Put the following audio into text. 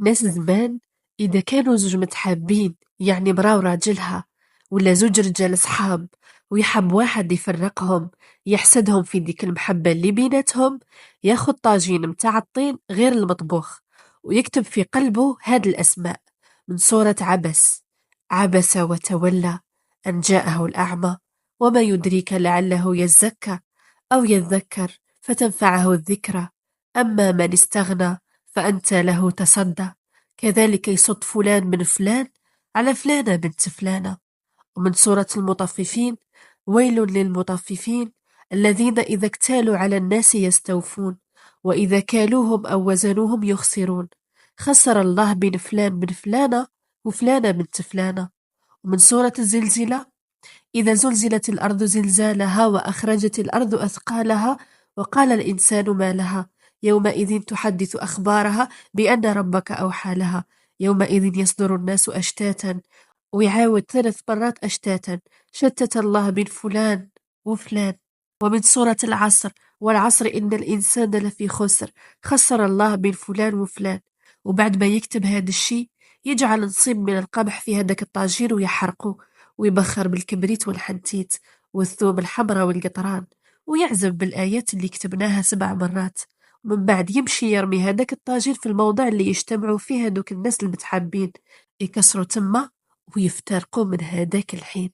ناس زمان إذا كانوا زوج متحابين يعني مرا وراجلها، ولا زوج رجال صحاب، ويحب واحد يفرقهم يحسدهم في ديك المحبة اللي بيناتهم، ياخد طاجين متاع الطين غير المطبوخ ويكتب في قلبه هاد الأسماء من سورة عبس: عبس وتولى أن جاءه الأعمى، وما يدريك لعله يزكى أو يذكر فتنفعه الذكرى، أما من استغنى فأنت له تصدى، كذلك يصد فلان من فلان على فلانة بنت فلانة. ومن سورة المطففين: ويل للمطففين الذين إذا اكتالوا على الناس يستوفون وإذا كالوهم أو وزنوهم يخسرون، خسر الله بين فلان من فلانة وفلانة بنت فلانة. ومن سورة الزلزلة: إذا زلزلت الأرض زلزالها وأخرجت الأرض أثقالها وقال الإنسان ما لها يومئذ تحدث أخبارها بأن ربك أوحى لها يومئذ يصدر الناس أشتاتا، ويعاود 3 مرات أشتاتا، شتت الله بين فلان وفلان. ومن سورة العصر: والعصر إن الإنسان لفي خسر، خسر الله بين فلان وفلان. وبعد ما يكتب هذا الشي يجعل نصيب من القمح في هذاك الطاجين ويحرقه، ويبخر بالكبريت والحنتيت والثوم الحمراء والقطران، ويعزف بالآيات اللي كتبناها 7 مرات. ومن بعد يمشي يرمي هذاك الطاجين في الموضع اللي يجتمعوا فيه هذوك الناس المتحابين، يكسروا تمه ويفترقوا من هذاك الحين.